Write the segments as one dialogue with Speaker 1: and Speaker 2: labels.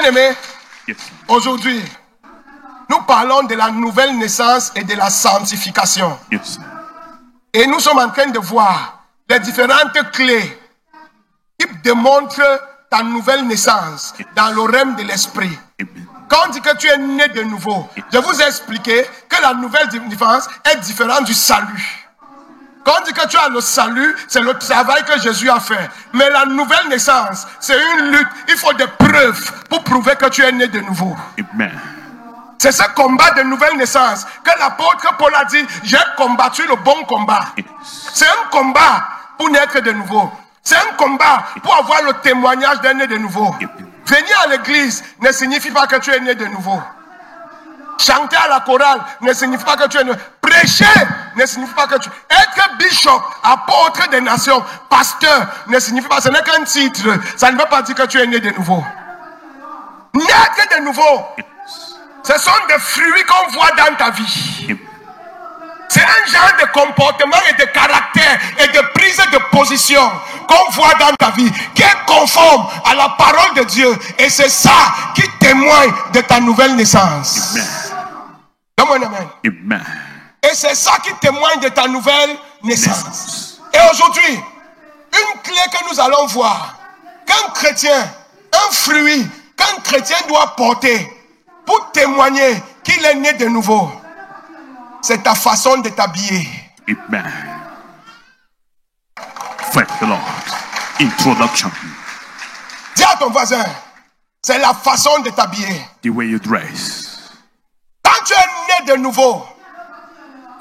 Speaker 1: Bien-aimés, aujourd'hui, nous parlons de la nouvelle naissance et de la sanctification. Et nous sommes en train de voir les différentes clés qui démontrent ta nouvelle naissance dans le règne de l'esprit. Quand on dit que tu es né de nouveau, je vous ai expliqué que la nouvelle naissance est différente du salut. Quand on dit que tu as le salut, c'est le travail que Jésus a fait. Mais la nouvelle naissance, c'est une lutte. Il faut des preuves pour prouver que tu es né de nouveau.
Speaker 2: Amen.
Speaker 1: C'est ce combat de nouvelle naissance que l'apôtre Paul a dit, j'ai combattu le bon combat. C'est un combat pour naître de nouveau. C'est un combat pour avoir le témoignage d'un né de nouveau. Venir à l'église ne signifie pas que tu es né de nouveau. Chanter à la chorale ne signifie pas que tu es né. Prêcher ne signifie pas que tu... Être bishop, apôtre des nations, pasteur ne signifie pas... Ce n'est qu'un titre. Ça ne veut pas dire que tu es né de nouveau. Naître de nouveau, ce sont des fruits qu'on voit dans ta vie. C'est un genre de comportement et de caractère et de prise de position qu'on voit dans ta vie, qui est conforme à la parole de Dieu. Et c'est ça qui témoigne de ta nouvelle naissance. Amen. Amen.
Speaker 2: Amen.
Speaker 1: Et c'est ça qui témoigne de ta nouvelle naissance. Et aujourd'hui, une clé que nous allons voir, qu'un chrétien, un fruit qu'un chrétien doit porter pour témoigner qu'il est né de nouveau, c'est ta façon de t'habiller.
Speaker 2: Amen. Thank the Lord. Introduction.
Speaker 1: Dis à ton voisin, c'est la façon de t'habiller.
Speaker 2: The way you dress.
Speaker 1: Quand tu es né de nouveau,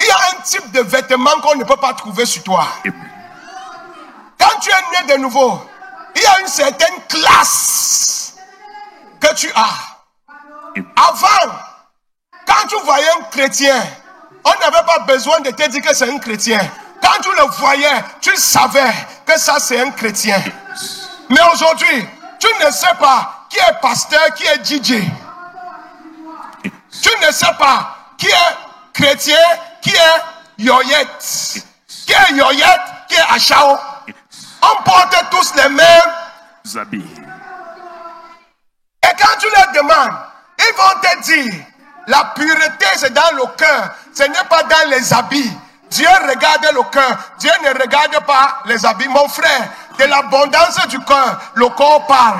Speaker 1: il y a un type de vêtement qu'on ne peut pas trouver sur toi.
Speaker 2: Amen.
Speaker 1: Quand tu es né de nouveau, il y a une certaine classe que tu as.
Speaker 2: Amen.
Speaker 1: Avant, quand tu voyais un chrétien, on n'avait pas besoin de te dire que c'est un chrétien. Quand tu le voyais, tu savais que ça c'est un chrétien. Mais aujourd'hui, tu ne sais pas qui est pasteur, qui est DJ. Tu ne sais pas qui est chrétien, qui est yoyette. Qui est yoyette, qui est achao. On porte tous les mêmes
Speaker 2: habits.
Speaker 1: Et quand tu leur demandes, ils vont te dire, la pureté c'est dans le cœur, ce n'est pas dans les habits. Dieu regarde le cœur, Dieu ne regarde pas les habits. Mon frère, de l'abondance du cœur, le corps parle.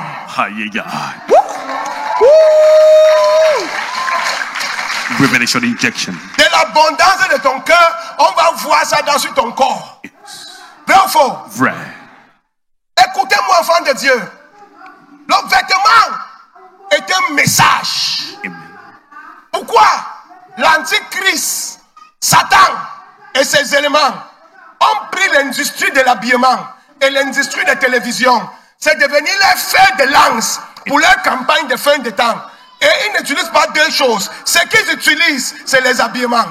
Speaker 2: Revelation injection.
Speaker 1: De l'abondance de ton cœur, on va voir ça dans ton corps. Vrai ou faux?
Speaker 2: Vrai.
Speaker 1: Écoutez-moi, enfant de Dieu. Le vêtement est un message.
Speaker 2: Amen.
Speaker 1: Pourquoi l'antichrist, Satan et ses éléments ont pris l'industrie de l'habillement et l'industrie de la télévision? C'est devenu les fers de lance pour leur campagne de fin de temps. Et ils n'utilisent pas deux choses. Ce qu'ils utilisent, c'est les habillements.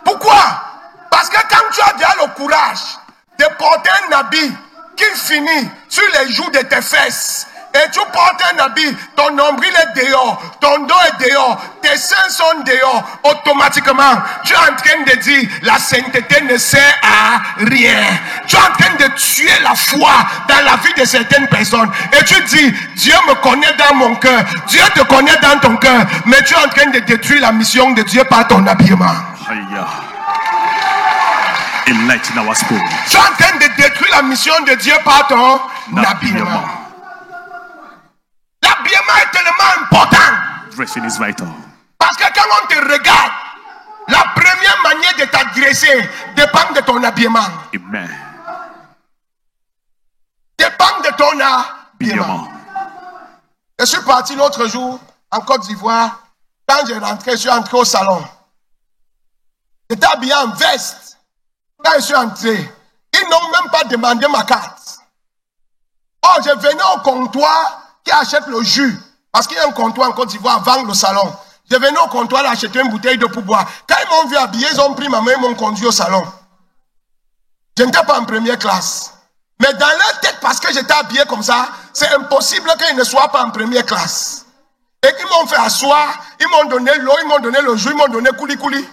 Speaker 1: Pourquoi? Parce que quand tu as déjà le courage de porter un habit qui finit sur les joues de tes fesses, et tu portes un habit, ton nombril est dehors, ton dos est dehors, tes seins sont dehors, automatiquement, tu es en train de dire, la sainteté ne sert à rien. Tu es en train de tuer la foi dans la vie de certaines personnes. Et tu dis, Dieu me connaît dans mon cœur, Dieu te connaît dans ton cœur, mais tu es en train de détruire la mission de Dieu par ton habillement.
Speaker 2: Enlighten our spirit.
Speaker 1: Tu es en train de détruire la mission de Dieu par ton habillement. L'habillement est tellement important.
Speaker 2: Dressing is vital.
Speaker 1: Parce que quand on te regarde, la première manière de t'adresser dépend de ton habillement.
Speaker 2: Amen.
Speaker 1: Dépend de ton habillement. Je suis parti l'autre jour en Côte d'Ivoire. Quand j'ai rentré, je suis entré au salon. J'étais habillé en veste. Quand je suis entré, ils n'ont même pas demandé ma carte. Oh, je venais au comptoir qui achète le jus. Parce qu'il y a un comptoir en Côte d'Ivoire avant le salon. Je venais au comptoir acheter une bouteille de pourboire. Quand ils m'ont vu habillé, ils ont pris ma main et m'ont conduit au salon. Je n'étais pas en première classe. Mais dans leur tête, parce que j'étais habillé comme ça, c'est impossible qu'ils ne soient pas en première classe. Et ils m'ont fait asseoir, ils m'ont donné l'eau, ils m'ont donné le jus, ils m'ont donné kouli-kouli.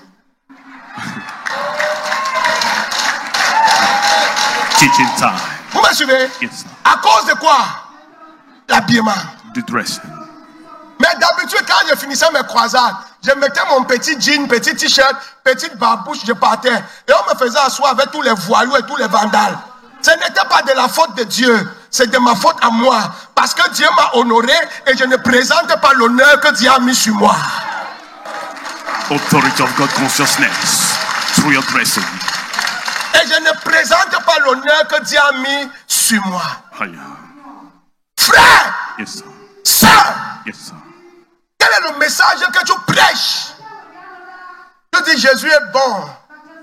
Speaker 2: Teaching time.
Speaker 1: Vous me suivez?
Speaker 2: Yes.
Speaker 1: À cause de quoi? L'habillement.
Speaker 2: The dressing.
Speaker 1: habitué, quand je finissais mes croisades, je mettais mon petit jean, petit t-shirt, petite barbouche, je partais. Et on me faisait asseoir avec tous les voilous et tous les vandales. Ce n'était pas de la faute de Dieu, c'est de ma faute à moi. Parce que Dieu m'a honoré et je ne présente pas l'honneur que Dieu a mis sur moi.
Speaker 2: Authority of God consciousness through your dressing.
Speaker 1: Et je ne présente pas l'honneur que Dieu a mis sur moi. Frère,
Speaker 2: Yes, sir.
Speaker 1: sœur,
Speaker 2: Yes, sir.
Speaker 1: quel est le message que tu prêches? Tu dis Jésus est bon,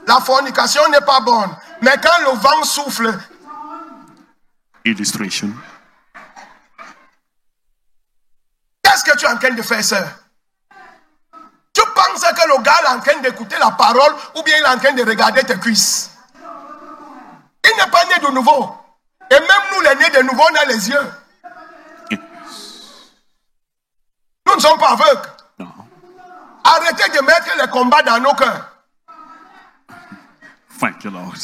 Speaker 1: la fornication n'est pas bonne. Mais quand le vent souffle,
Speaker 2: Illustration.
Speaker 1: qu'est-ce que tu es en train de faire, sœur? Tu penses que le gars est en train d'écouter la parole ou bien il est en train de regarder tes cuisses? Il n'est pas né de nouveau. Et même nous, les nés de nouveau, on a les yeux.
Speaker 2: Yes.
Speaker 1: Nous ne sommes pas aveugles.
Speaker 2: No.
Speaker 1: Arrêtez de mettre les combats dans nos cœurs.
Speaker 2: Thank you, Lord.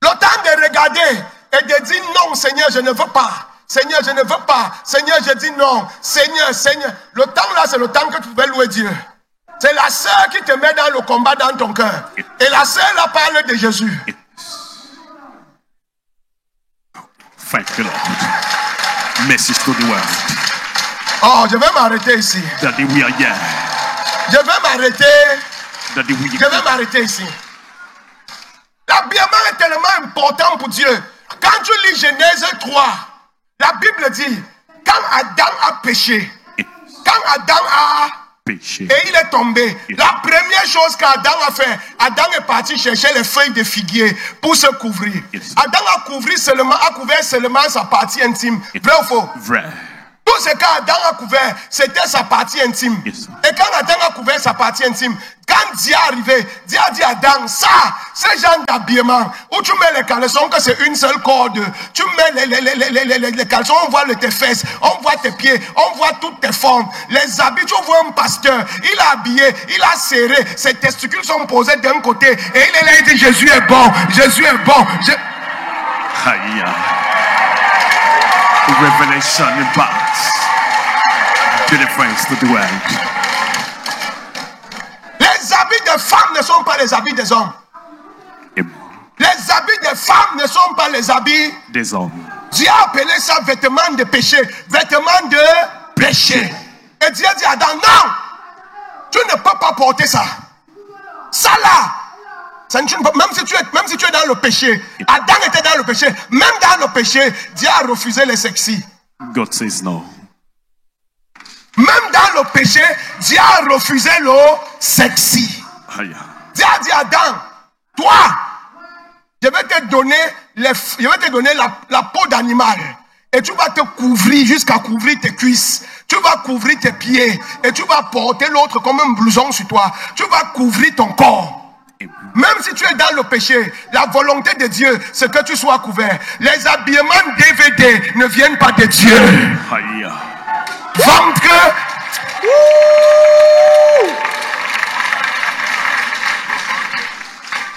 Speaker 1: Le temps de regarder et de dire non, Seigneur, je ne veux pas. Seigneur, je ne veux pas. Seigneur, je dis non. Seigneur, Seigneur. Le temps là, c'est le temps que tu peux louer Dieu. C'est la sœur qui te met dans le combat dans ton cœur. Et la sœur là parle de Jésus.
Speaker 2: Yes. Thank you, Lord. Message to the world.
Speaker 1: Oh, je vais m'arrêter ici.
Speaker 2: Daddy, we are here.
Speaker 1: Je vais m'arrêter.
Speaker 2: Daddy, we
Speaker 1: Je vais m'arrêter ici. L'habillement est tellement important pour Dieu. Quand tu lis Genèse 3, la Bible dit, quand Adam a péché, quand Adam a
Speaker 2: péché.
Speaker 1: et il est tombé, la première chose qu'Adam a fait, Adam est parti chercher les feuilles de figuier pour se couvrir.
Speaker 2: Yes.
Speaker 1: Adam a couvert seulement sa partie intime. Vrai ou faux?
Speaker 2: Vrai.
Speaker 1: Tout ce qu'Adam a couvert, c'était sa partie intime.
Speaker 2: Yes.
Speaker 1: Et quand Adam a couvert sa partie intime, quand Dieu est arrivé, Dieu a dit à Adam, ça, ce genre d'habillement, où tu mets les caleçons, que c'est une seule corde, tu mets les caleçons, on voit tes fesses, on voit tes pieds, on voit toutes tes formes. Les habits, tu vois un pasteur, il a habillé, il a serré, ses testicules sont posés d'un côté, et il est là, il dit, Jésus est bon, Jésus est bon.
Speaker 2: Hiya. Revelation imparts deliverance to the world.
Speaker 1: Les habits des femmes ne sont pas les habits des hommes. Les habits des femmes ne sont pas les habits
Speaker 2: des hommes.
Speaker 1: Dieu a appelé ça vêtements de péché, vêtements de péché. Et Dieu dit à Adam, non, tu ne peux pas porter ça. Ça là, ça, même si tu es dans le péché, Adam était dans le péché, même dans le péché, Dieu a refusé les sexy.
Speaker 2: God says no.
Speaker 1: Même dans le péché, Dieu a refusé le sexy.
Speaker 2: Hiya.
Speaker 1: Dieu a dit à Adam, toi, je vais te donner la peau d'animal. Et tu vas te couvrir jusqu'à couvrir tes cuisses. Tu vas couvrir tes pieds. Et tu vas porter l'autre comme un blouson sur toi. Tu vas couvrir ton corps. Même si tu es dans le péché, la volonté de Dieu, c'est que tu sois couvert. Les habillements DVD ne viennent pas de Dieu.
Speaker 2: Hiya.
Speaker 1: Ventre.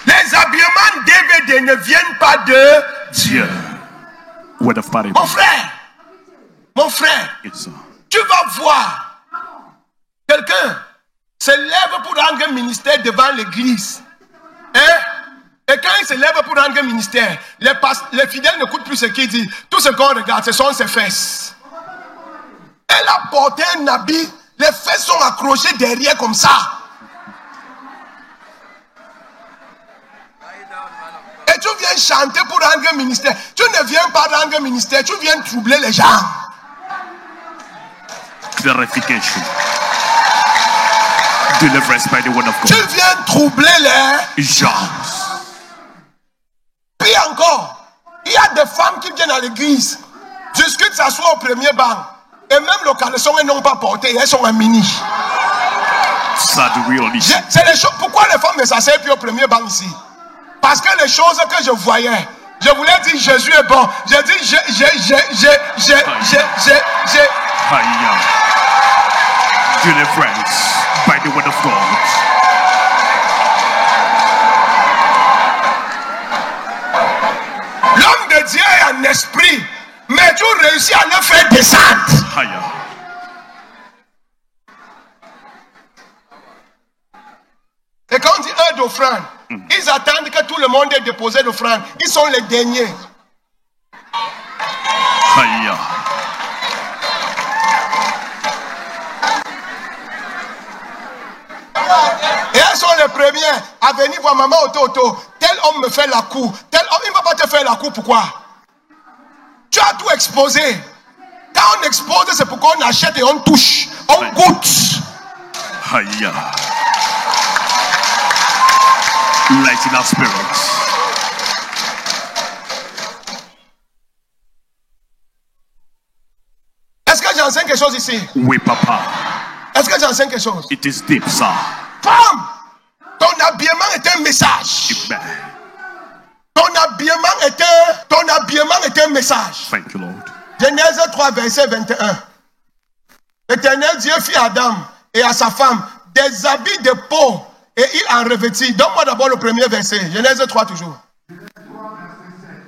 Speaker 1: Les habillements DVD ne viennent pas de Dieu.
Speaker 2: Word of parable.
Speaker 1: Mon frère,
Speaker 2: Yes, sir.
Speaker 1: tu vas voir quelqu'un se lève pour rendre un ministère devant l'église. Et quand il se lève pour rendre un ministère, les fidèles n'écoutent plus ce qu'il dit. Tout ce qu'on regarde, ce sont ses fesses. Elle a porté un habit, les fesses sont accrochées derrière comme ça. Et tu viens chanter pour rendre un ministère. Tu ne viens pas rendre un ministère, tu viens troubler les gens.
Speaker 2: Clarification. Deliverance by the word of
Speaker 1: Tu
Speaker 2: God.
Speaker 1: viens troubler les
Speaker 2: Gens.
Speaker 1: Puis encore, il y a des femmes qui viennent à l'église, discutent, s'assoient au premier banc. Et même le caleçon, elles n'ont pas porté, elles sont en mini.
Speaker 2: Sad reality.
Speaker 1: C'est les choses. Pourquoi les femmes ne s'asseyent plus au premier banc ici? Parce que les choses que je voyais, je voulais dire Jésus est bon. J'ai dit
Speaker 2: Hiya. Deliverance by the word of God.
Speaker 1: L'homme de Dieu est en esprit, mais tu réussis à le faire descendre.
Speaker 2: Hiya.
Speaker 1: d'offrande. Ils attendent que tout le monde ait déposé l'offrande. Ils sont les derniers.
Speaker 2: Aïe.
Speaker 1: Et elles sont les premières à venir voir maman auto. Tel homme me fait la cour. Tel homme, il ne va pas te faire la cour. Pourquoi? Tu as tout exposé. Quand on expose, c'est pourquoi on achète et on touche. On goûte.
Speaker 2: Aïe. Light in our spirits.
Speaker 1: Est-ce que j'enseigne quelque chose ici?
Speaker 2: Oui, papa.
Speaker 1: Est-ce que j'enseigne quelque chose?
Speaker 2: It is deep, sir.
Speaker 1: Femme, ton habillement est un message.
Speaker 2: Amen.
Speaker 1: Ton habillement est un message.
Speaker 2: Thank you, Lord.
Speaker 1: Genèse 3, verset 21. L'Éternel Dieu fit à Adam et à sa femme des habits de peau et il en revêtit. Donne-moi d'abord le premier verset. Genèse 3 toujours.
Speaker 3: Genèse 3, verset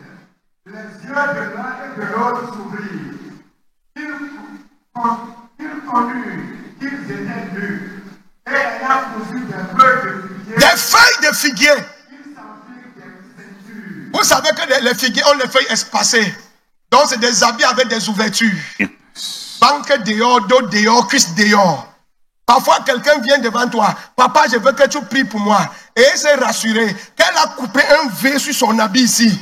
Speaker 3: 7. Les yeux de l'un et de l'autre s'ouvrirent. Ils connurent qu'ils étaient nus. Et ayant cousu des feuilles de figuier.
Speaker 1: Des feuilles de figuier.
Speaker 3: Ils s'enfirent des ceintures.
Speaker 1: Vous savez que les figuiers ont les feuilles espacées. Donc c'est des habits avec des ouvertures.
Speaker 2: Yes.
Speaker 1: Banque dehors, dos dehors, cuisse dehors. Parfois quelqu'un vient devant toi. Papa, je veux que tu pries pour moi. Et elle s'est rassurée qu'elle a coupé un V sur son habit ici.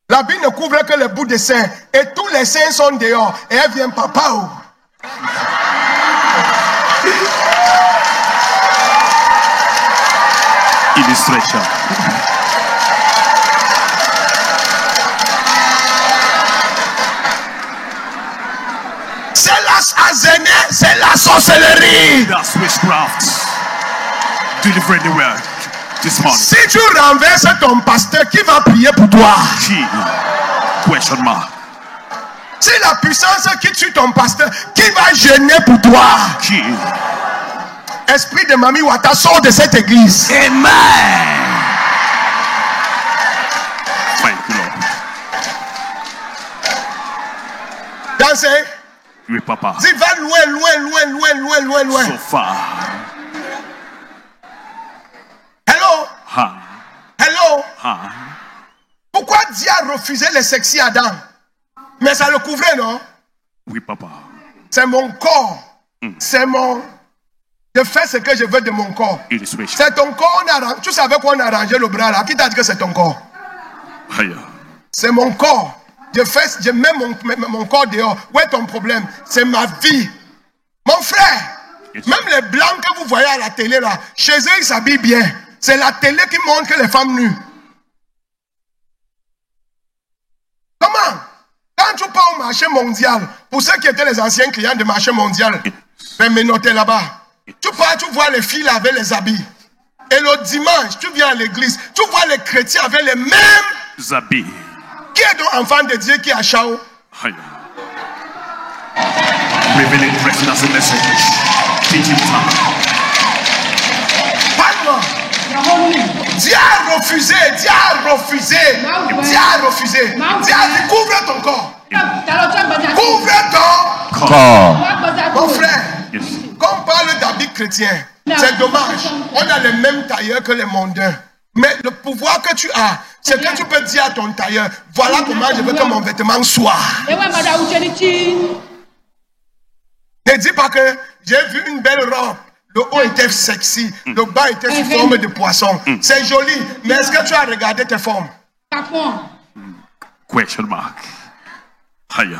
Speaker 1: L'habit ne couvre que le bout des seins. Et tous les seins sont dehors. Et elle vient, papa. Oh.
Speaker 2: Illustration.
Speaker 1: C'est la azéné, c'est la sorcellerie.
Speaker 2: That's witchcraft. Deliver the word this morning.
Speaker 1: Si tu renverses ton pasteur, qui va prier pour toi?
Speaker 2: Key. Question mark.
Speaker 1: Si la puissance qui tue ton pasteur, qui va gêner pour toi?
Speaker 2: Key.
Speaker 1: Esprit de Mami Wata, sort de cette église.
Speaker 2: Amen. Thank you, Lord.
Speaker 1: Dansez.
Speaker 2: Oui, papa.
Speaker 1: Dis, va loin.
Speaker 2: So far.
Speaker 1: Hello.
Speaker 2: Ha.
Speaker 1: Hello.
Speaker 2: Ha.
Speaker 1: Pourquoi Dieu a refusé les sexy Adam? Mais ça le couvrait, non?
Speaker 2: Oui, papa.
Speaker 1: C'est mon corps. C'est mon... Je fais ce que je veux de mon corps.
Speaker 2: Illustration.
Speaker 1: C'est ton corps. Tu savais qu'on a arrangé le bras là. Qui t'a dit que c'est ton corps?
Speaker 2: Aïe.
Speaker 1: C'est mon corps. Je mets mon corps dehors. Où est ton problème? C'est ma vie. Mon frère,
Speaker 2: Yes.
Speaker 1: même les blancs que vous voyez à la télé là, chez eux ils s'habillent bien. C'est la télé qui montre que les femmes nues. Comment? Quand tu pars au marché mondial, pour ceux qui étaient les anciens clients du marché mondial, ben me noter là-bas. Tu pars, tu vois les filles avec les habits. Et le dimanche, tu viens à l'église, tu vois les chrétiens avec les mêmes.
Speaker 2: Zabi.
Speaker 1: Qui est donc enfant de Dieu qui a Chao?
Speaker 2: Aïe. Revealing dressing as a message. Teaching time.
Speaker 1: Parle-moi. Dieu a refusé. Dieu a refusé. Dieu a dit couvre ton corps. Couvre ton
Speaker 2: Come.
Speaker 1: Mon frère,
Speaker 2: Yes.
Speaker 1: quand on parle d'habits chrétiens, c'est dommage. On a les mêmes tailleurs que les mondains. Mais le pouvoir que tu as, c'est que tu peux dire à ton tailleur, voilà comment je veux que mon vêtement soit. Ne dis pas que j'ai vu une belle robe. Le haut était sexy, le bas était sous forme de poisson. C'est joli, mais est-ce que tu as regardé tes formes?
Speaker 2: Question mark. Aïe.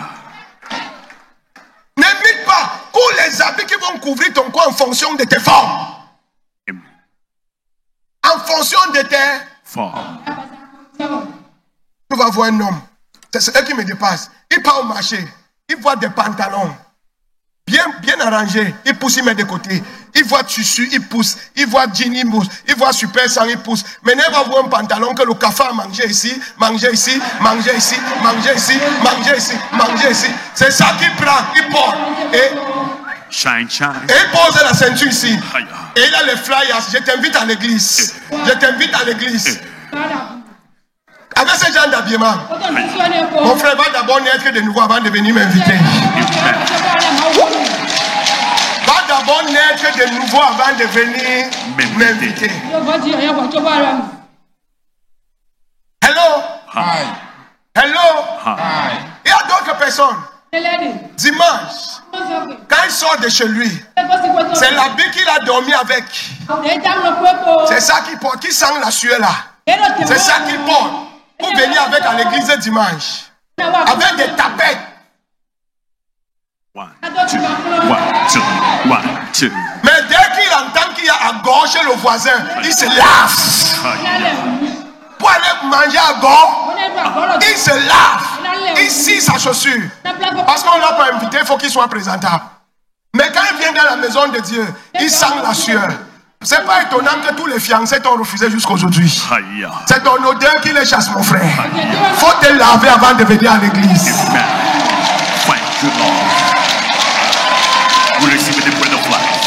Speaker 1: N'imite pas. Cours les habits qui vont couvrir ton corps en fonction de tes formes.
Speaker 2: Amen.
Speaker 1: En fonction de tes...
Speaker 2: Form.
Speaker 1: Tu vas voir un homme. C'est eux qui me dépassent. Il part au marché. Il voit des pantalons. Bien arrangés. Il pousse, il met de côté. Il voit tissu, il pousse. Il voit jean, il pousse. Il voit super sang, il pousse. Maintenant, il va voir un pantalon que le café a mangé ici, mangé ici, mangé ici, mangé ici, mangé ici, mangé ici. C'est ça qu'il prend, il porte. Et
Speaker 2: Shine, shine.
Speaker 1: il pose la ceinture ici.
Speaker 2: Aïe.
Speaker 1: Et il a les flyers. Je t'invite à l'église. Je t'invite à l'église. Avec ce genre d'habillement, mon frère va d'abord naître de nouveau avant de venir m'inviter. Va d'abord naître de nouveau avant de venir m'inviter. Hello?
Speaker 2: Hi.
Speaker 1: Hello?
Speaker 2: Hi.
Speaker 1: Il y a d'autres personnes. Dimanche, quand il sort de chez lui, c'est l'habit qu'il a dormi avec. C'est ça qu'il porte, qui sent la sueur là. C'est ça qu'il porte pour venir avec à l'église dimanche. Avec des tapettes.
Speaker 2: 1, 2, 1, 2, 1, 2.
Speaker 1: Mais dès qu'il entend qu'il y a à gauche chez le voisin, il se lave. Pour aller manger à gauche, il se lave. Il scie sa chaussure. Parce qu'on ne l'a pas invité, il faut qu'il soit présentable. Mais quand il vient dans la maison de Dieu, il sent la sueur. C'est pas étonnant que tous les fiancés t'ont refusé jusqu'aujourd'hui. C'est ton odeur qui les chasse, mon frère. Faut te laver avant de venir à l'église.
Speaker 2: Amen. Thank you, Lord. Vous recevez the bread of life.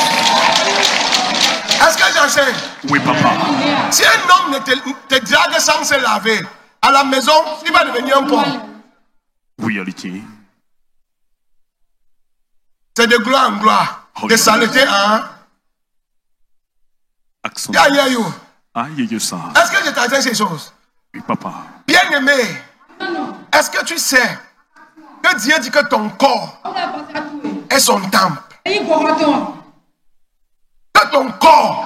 Speaker 1: Est-ce que j'enseigne?
Speaker 2: Oui, papa.
Speaker 1: Si un homme ne te drague sans se laver, à la maison, il va devenir un porc.
Speaker 2: Reality.
Speaker 1: C'est de gloire en gloire, de saleté en...
Speaker 2: Accent.
Speaker 1: Yeah, yeah, you.
Speaker 2: Ah, yeah, you, sir.
Speaker 1: Est-ce que je t'enseigne ces choses?
Speaker 2: Oui, papa.
Speaker 1: Bien-aimé, est-ce que tu sais que Dieu dit que ton corps est son temple? Que ton corps,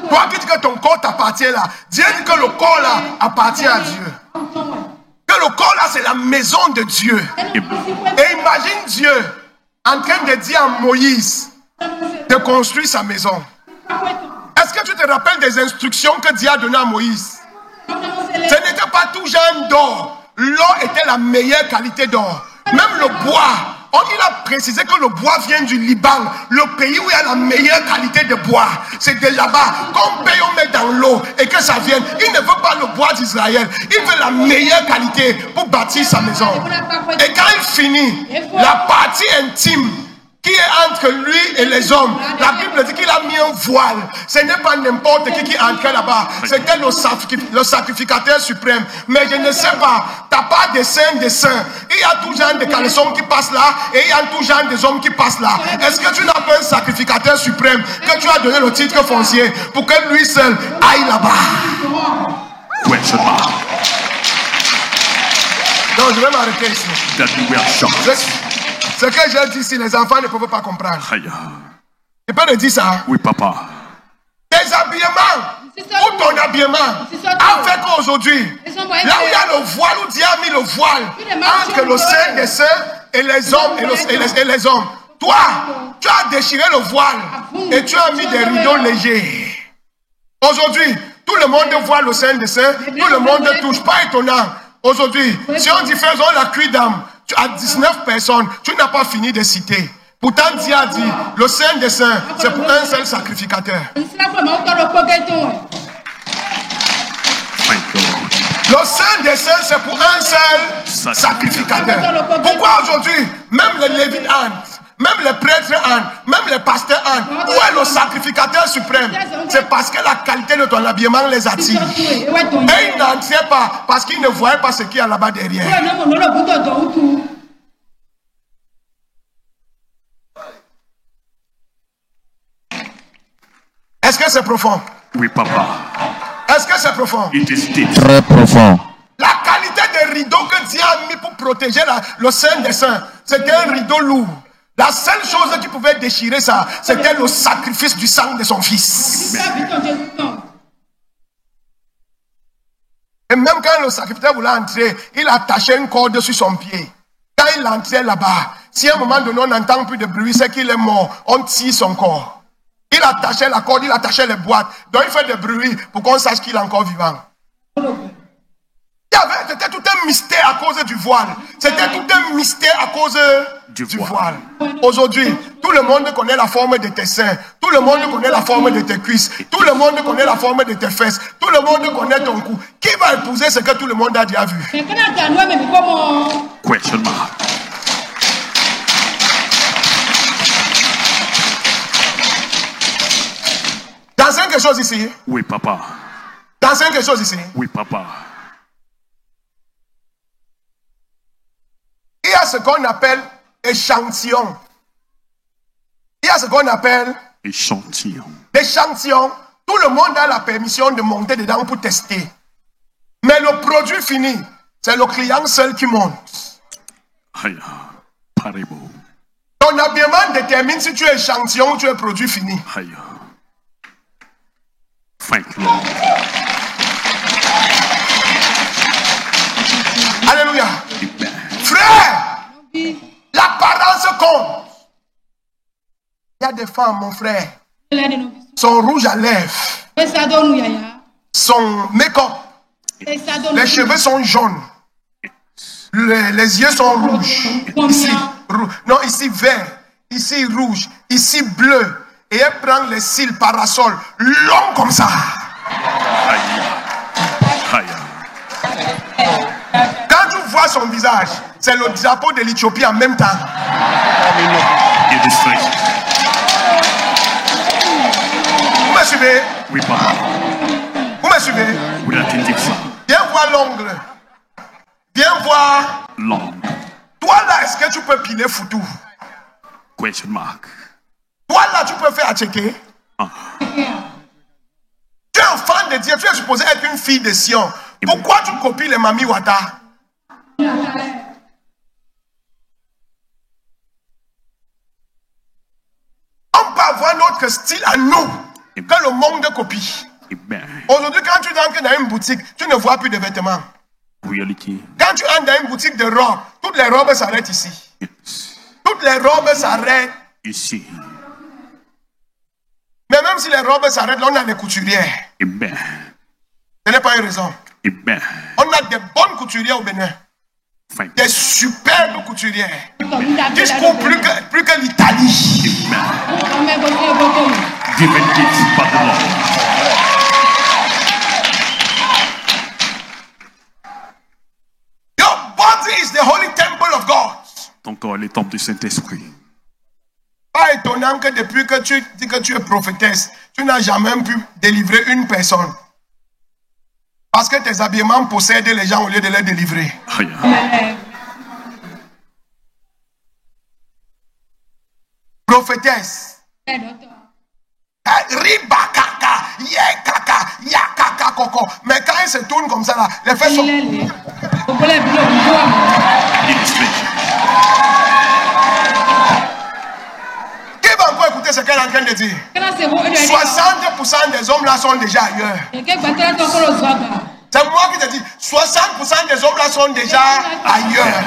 Speaker 1: toi qui dis que ton corps t'appartient là, Dieu dit que le corps là appartient à Dieu. Que le corps là c'est la maison de Dieu. Et imagine Dieu en train de dire à Moïse de construire sa maison. Est-ce que tu te rappelles des instructions que Dieu a données à Moïse? Ce n'était pas tout genre d'or. L'or était la meilleure qualité d'or. Même le bois. Il a précisé que le bois vient du Liban, le pays où il y a la meilleure qualité de bois. C'est de là-bas. Qu'on paye, on met dans l'eau et que ça vienne. Il ne veut pas le bois d'Israël. Il veut la meilleure qualité pour bâtir sa maison. Et quand il finit, la partie intime qui est entre lui et les hommes, la Bible dit qu'il a mis un voile. Ce n'est pas n'importe qui entrait là-bas. C'était le sacrificateur suprême. Mais je ne sais pas, tu n'as pas de saint des saints. Il y a tout genre de caleçons qui passent là et il y a tout genre des hommes qui passent là. Est-ce que tu n'as pas un sacrificateur suprême que tu as donné le titre foncier pour que lui seul aille là-bas?
Speaker 2: Question mark.
Speaker 1: Non, je vais m'arrêter ici.
Speaker 2: That we are shocked.
Speaker 1: Ce que j'ai dit ici, les enfants ne peuvent pas comprendre.
Speaker 2: Aïe.
Speaker 1: Tu peux le dire ça?
Speaker 2: Oui, papa.
Speaker 1: Tes habillements ou ton habillement a fait qu'aujourd'hui, là où il y a le voile, où Dieu a mis le voile entre le Saint des Saints et les hommes et les hommes, toi, tu as déchiré le voile et tu as mis des rideaux légers. Aujourd'hui, tout le monde voit le Saint des Saints, tout le monde touche. Pas étonnant. Aujourd'hui, si on dit faisons la cuite d'âme, tu as 19 personnes, tu n'as pas fini de citer. Pourtant, Dieu a dit, le Saint des Saints, c'est pour un seul sacrificateur.
Speaker 2: Thank you, Lord.
Speaker 1: Le Saint des Saints, c'est pour un seul sacrificateur. Pourquoi aujourd'hui, même les Lévites entrent, même les prêtres entrent, même les pasteurs entrent. Où est le sacrificateur suprême? C'est parce que la qualité de ton habillement les attire. Et ils n'entraient pas parce qu'ils ne voyaient pas ce qu'il y a là-bas derrière. Est-ce que c'est profond?
Speaker 2: Oui, papa.
Speaker 1: Est-ce que c'est profond?
Speaker 2: It is deep.
Speaker 4: Très profond.
Speaker 1: La qualité des rideaux que Dieu a mis pour protéger le Saint des Saints, c'était un rideau lourd. La seule chose qui pouvait déchirer ça, c'était le sacrifice du sang de son fils. Et même quand le sacrificateur voulait entrer, il attachait une corde sur son pied. Quand il entrait là-bas, si à un moment donné on n'entend plus de bruit, c'est qu'il est mort. On tire son corps. Il attachait la corde, il attachait les boîtes. Donc il fait du bruit pour qu'on sache qu'il est encore vivant. C'était tout un mystère à cause du voile. C'était tout un mystère à cause du voile. Aujourd'hui, tout le monde connaît la forme de tes seins. Tout le monde connaît la forme de tes cuisses. Tout le monde connaît la forme de tes fesses. Tout le monde connaît ton cou. Qui va épouser ce que tout le monde a déjà vu?
Speaker 2: Question mark.
Speaker 1: T'enseignes quelque chose ici?
Speaker 2: Oui, papa.
Speaker 1: T'enseignes quelque chose ici?
Speaker 2: Oui, papa.
Speaker 1: Il y a ce qu'on appelle échantillon. Il y a ce qu'on appelle
Speaker 2: Échantillon.
Speaker 1: L'échantillon, tout le monde a la permission de monter dedans pour tester. Mais le produit fini, c'est le client seul qui monte.
Speaker 2: Aïe. Parebo.
Speaker 1: Ton habillement détermine si tu es échantillon ou tu es produit fini.
Speaker 2: Aïe. Thank you, Lord.
Speaker 1: Alléluia.
Speaker 2: Amen.
Speaker 1: Frère, l'apparence compte. Il y a des femmes, mon frère, sont rouges à lèvres, son make-up, les cheveux sont jaunes, les yeux sont rouges. Ici, non, ici vert, ici rouge, ici bleu. Et elle prend les cils parasol longs comme ça.
Speaker 2: Aïe. Aïe.
Speaker 1: Quand tu vois son visage, c'est le drapeau de l'Éthiopie en même temps.
Speaker 2: Illustration.
Speaker 1: Vous me suivez?
Speaker 2: Oui, papa.
Speaker 1: Vous me suivez?
Speaker 2: Oui, la tête ça.
Speaker 1: Viens voir l'ongle. Viens voir.
Speaker 2: Long.
Speaker 1: Toi là, est-ce que tu peux piler foutu?
Speaker 2: Question mark.
Speaker 1: Toi là, tu peux faire à checker.
Speaker 2: Ah.
Speaker 1: Tu es un fan de Dieu, tu es supposé être une fille de Sion. Pourquoi tu copies les Mami Wata? On peut avoir notre style à nous que le monde copie.
Speaker 2: Amen.
Speaker 1: Aujourd'hui, quand tu entres dans une boutique, tu ne vois plus de vêtements.
Speaker 2: Reality.
Speaker 1: Quand tu entres dans une boutique de robes, toutes les robes s'arrêtent ici.
Speaker 2: Yes.
Speaker 1: Toutes les robes s'arrêtent.
Speaker 2: Ici.
Speaker 1: Mais même si les robes s'arrêtent, là, on a des couturières.
Speaker 2: Amen.
Speaker 1: Ce n'est pas une raison.
Speaker 2: Amen.
Speaker 1: On a des bonnes couturières au Bénin.
Speaker 2: Thank you.
Speaker 1: Des superbes couturières. Qui se courent plus que l'Italie.
Speaker 2: Amen. Given gifts by the Lord.
Speaker 1: Your body is the holy temple of God.
Speaker 2: Ton corps est le temple du Saint-Esprit.
Speaker 1: Pas étonnant que depuis que tu dis que tu es prophétesse, tu n'as jamais pu délivrer une personne. Parce que tes habillements possèdent les gens au lieu de les délivrer.
Speaker 2: Aïe.
Speaker 1: Prophétesse. Riba kaka, ye kaka, ya kaka koko. Mais quand il se tourne comme ça là, les fesses sont...
Speaker 2: Illustration.
Speaker 1: Qui va encore écouter ce qu'elle est en train de dire? 60% des hommes là sont déjà ailleurs. C'est moi qui te dis, 60% des hommes là sont déjà ailleurs.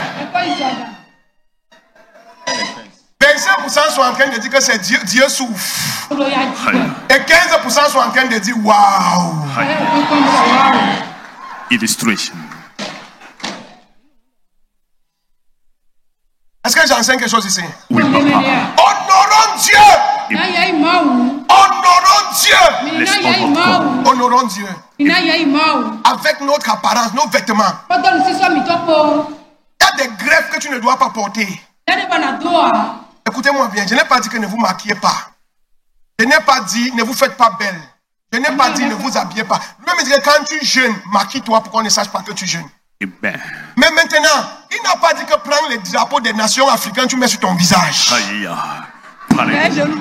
Speaker 1: 25% sont en train de dire que c'est Dieu, Dieu souffre.
Speaker 2: Aïe.
Speaker 1: Et 15% sont en train de dire waouh.
Speaker 2: Aïe. Illustration.
Speaker 1: Est-ce que j'enseigne quelque chose ici?
Speaker 2: Oui, papa.
Speaker 1: Honorons Dieu. Honorons Dieu.
Speaker 2: Laisse-moi votre corps.
Speaker 1: Honorons Dieu. Avec notre apparence, nos vêtements. Il y a des greffes que tu ne dois pas porter. Écoutez-moi bien, je n'ai pas dit que ne vous maquillez pas. Je n'ai pas dit ne vous faites pas belle. Je n'ai pas dit ne vous habillez pas. Lui me dit que quand tu jeûnes, maquille-toi pour qu'on ne sache pas que tu jeûnes.
Speaker 2: Amen.
Speaker 1: Mais maintenant, il n'a pas dit que prends les drapeaux des nations africaines, tu mets sur ton visage.
Speaker 2: Aïe. Parebo.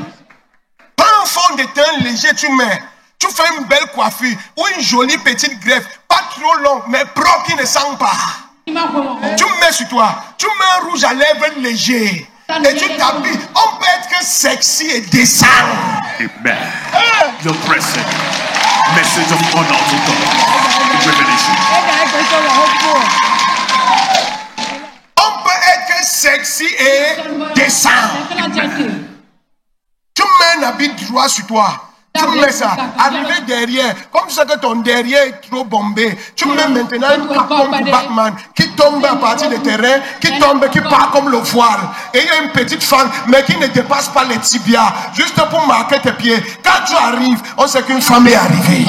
Speaker 1: Prends un fond de teint léger, tu mets. Tu fais une belle coiffure ou une jolie petite greffe, pas trop longue, mais propre qui ne sent pas. Tu mets sur toi, tu mets un rouge à lèvres léger. Et tu t'habilles. On peut être sexy et décent.
Speaker 2: Amen. Your present message of honor to God. Revelation.
Speaker 1: On peut être sexy et décent. Tu mets un habit droit sur toi. Tu mets ça, arrivé derrière, comme tu sais que ton derrière est trop bombé. Tu mets maintenant une cape comme Batman qui tombe à partir du terrain, qui tombe, qui part comme le voile. Et il y a une petite femme, mais qui ne dépasse pas les tibias, juste pour marquer tes pieds. Quand tu arrives, on sait qu'une femme est arrivée.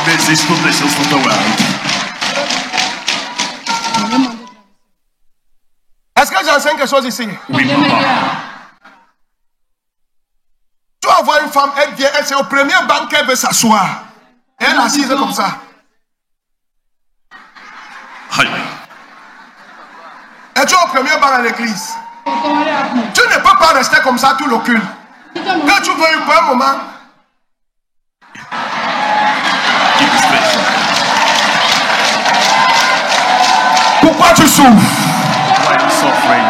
Speaker 2: This is the nations of the world.
Speaker 1: Est-ce que j'enseigne quelque chose ici?
Speaker 2: Oui, papa.
Speaker 1: Tu vas voir une femme, elle vient, elle c'est au premier banc qu'elle veut s'asseoir. Et elle assise comme ça.
Speaker 2: Aïe.
Speaker 1: Et tu es au premier banc à l'église. pas rester comme ça tout le culte. Que tu veuilles pour un moment. Pourquoi tu souffres?
Speaker 2: Why are you suffering?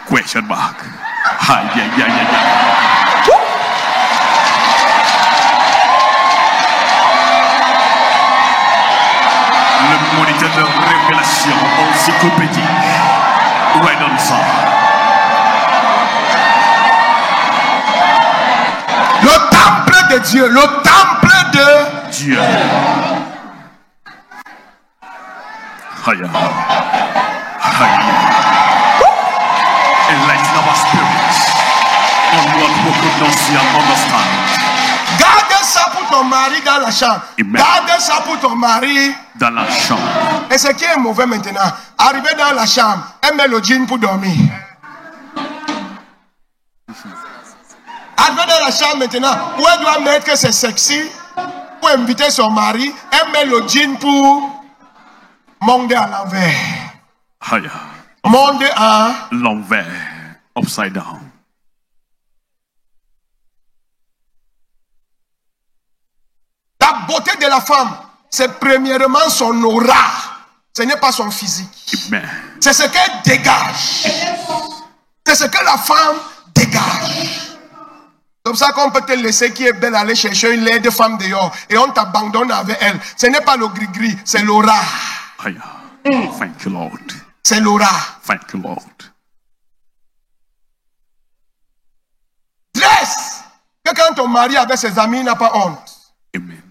Speaker 2: Question mark. Le moniteur de révélation encyclopédique. Right on ça.
Speaker 1: Le temple de Dieu, le temple de
Speaker 2: Dieu. Haya. Enlighten our spirits on what we could not see and understand.
Speaker 1: Garde ça pour ton mari dans la chambre.
Speaker 2: Amen.
Speaker 1: Garde ça pour ton mari.
Speaker 2: Dans la chambre.
Speaker 1: Et ce qui est mauvais maintenant, arriver dans la chambre, elle met le jean pour dormir. Arriver dans la chambre maintenant, où elle doit mettre que c'est sexy, pour inviter son mari, elle met le jean pour monter à l'envers.
Speaker 2: Haya.
Speaker 1: Monter à
Speaker 2: L'envers. Upside down.
Speaker 1: la beauté de la femme, c'est premièrement son aura. Ce n'est pas son physique.
Speaker 2: Amen.
Speaker 1: C'est ce qu'elle dégage. C'est ce que la femme dégage. Comme ça qu'on peut te laisser qui est belle aller chercher une laide femme dehors et on t'abandonne avec elle. Ce n'est pas le gris-gris, c'est l'aura.
Speaker 2: Haya. Thank you, Lord.
Speaker 1: C'est l'aura.
Speaker 2: Thank you, Lord.
Speaker 1: Dresse que quand ton mari avec ses amis, il n'a pas honte.
Speaker 2: Amen.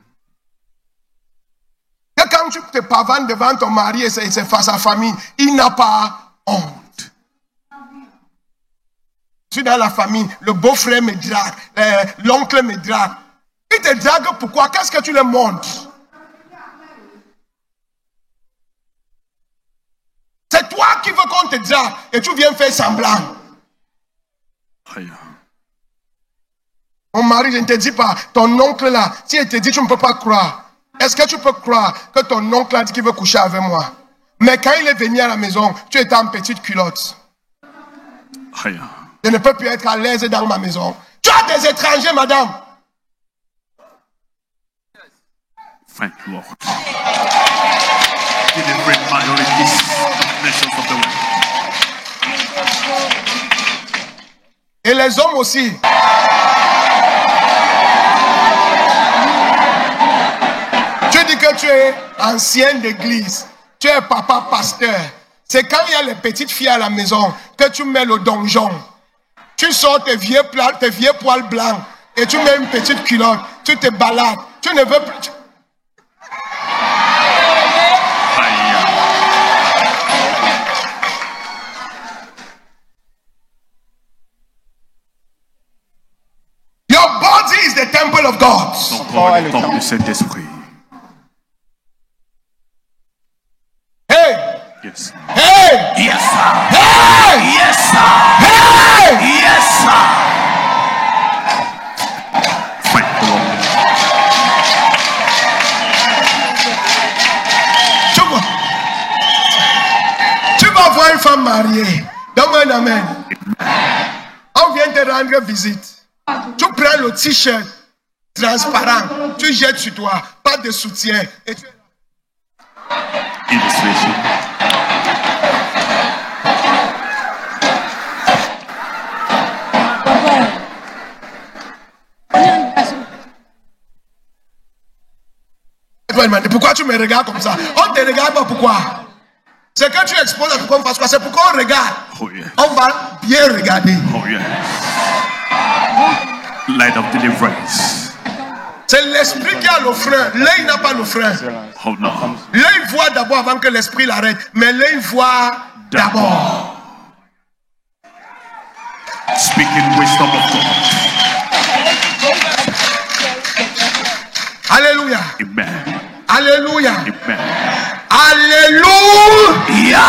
Speaker 1: Que quand tu te pavanes devant ton mari et sa famille, il n'a pas honte. Je suis dans la famille, le beau-frère me drague, l'oncle me drague. Il te drague pourquoi? Qu'est-ce que tu le montres? C'est toi qui veux qu'on te drague et tu viens faire semblant.
Speaker 2: Haya.
Speaker 1: Mon mari, je ne te dis pas, ton oncle là, si il te dit, tu ne peux pas croire. Est-ce que tu peux croire que ton oncle a dit qu'il veut coucher avec moi? Mais quand il est venu à la maison, tu étais en petite culotte.
Speaker 2: Haya.
Speaker 1: Je ne peux plus être à l'aise dans ma maison. Tu as des étrangers, madame.
Speaker 2: Thank you, Lord. Delivering minorities, nations of the world.
Speaker 1: Et les hommes aussi. Tu dis que tu es ancien d'église. Tu es papa pasteur. C'est quand il y a les petites filles à la maison que tu mets le donjon. Tu sors tes vieux poils blancs et tu mets une petite culotte. Tu te balades. Tu ne veux plus. Your body is the temple of God.
Speaker 2: Ton corps est le temple du Saint-Esprit.
Speaker 1: Hey!
Speaker 2: Yes.
Speaker 1: Hey!
Speaker 2: Yes, sir.
Speaker 1: Hey!
Speaker 2: Yes, sir.
Speaker 1: Hey!
Speaker 2: Yes, sir. Thank you, Lord.
Speaker 1: Tu vas voir une femme mariée. Donne-moi un amen. On vient te rendre visite. Tu prends le t-shirt transparent. Tu jettes sur toi. Pas de soutien. Et tu...
Speaker 2: Illustration.
Speaker 1: Pourquoi tu me regardes comme ça? On te regarde pas pourquoi? C'est que tu exposes à tout qu'on fasse quoi? C'est pourquoi on regarde.
Speaker 2: Oh, yeah.
Speaker 1: On va bien regarder.
Speaker 2: Oh, yeah. Light of deliverance.
Speaker 1: C'est l'esprit qui a le frein. L'œil n'a pas le frein.
Speaker 2: Oh, no.
Speaker 1: L'œil voit d'abord avant que l'esprit l'arrête. Mais l'œil voit d'abord.
Speaker 2: Speaking wisdom of God.
Speaker 1: Alléluia.
Speaker 2: Amen.
Speaker 1: Alléluia.
Speaker 2: Amen.
Speaker 1: Alléluia.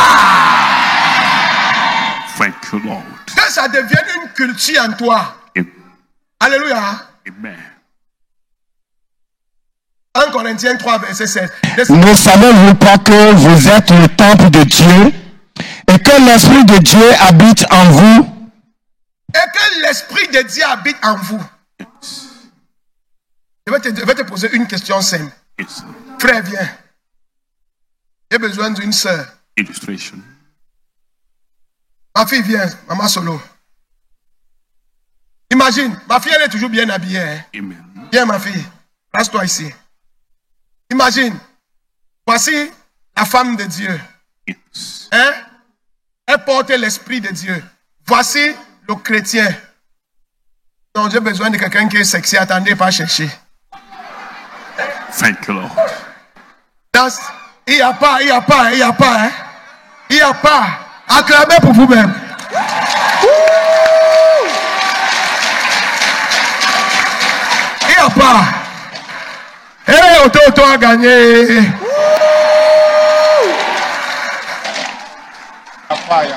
Speaker 2: Thank you, Lord.
Speaker 1: Que ça devienne une culture en toi.
Speaker 2: Amen.
Speaker 1: Alléluia.
Speaker 2: Amen.
Speaker 1: 1 Corinthiens 3, verset 16.
Speaker 4: Ne savez-vous pas que vous êtes le temple de Dieu et que l'Esprit de Dieu habite en vous?
Speaker 1: Et que l'Esprit de Dieu habite en vous. Je vais te poser une question simple.
Speaker 2: Yes.
Speaker 1: Frère, viens. J'ai besoin d'une sœur.
Speaker 2: Illustration.
Speaker 1: Ma fille, viens. Maman solo. Imagine, ma fille, elle est toujours bien habillée. Hein?
Speaker 2: Amen.
Speaker 1: Viens, ma fille. Place-toi ici. Imagine. Voici la femme de Dieu.
Speaker 2: Yes.
Speaker 1: Hein? Elle porte l'Esprit de Dieu. Voici le chrétien. Donc, j'ai besoin de quelqu'un qui est sexy. Attendez, pas chercher.
Speaker 2: Thank you, Lord.
Speaker 1: Il n'y a pas. Hein? Il n'y a pas. Acclamez pour vous-même. Il n'y a pas. Hé, Auto a gagné.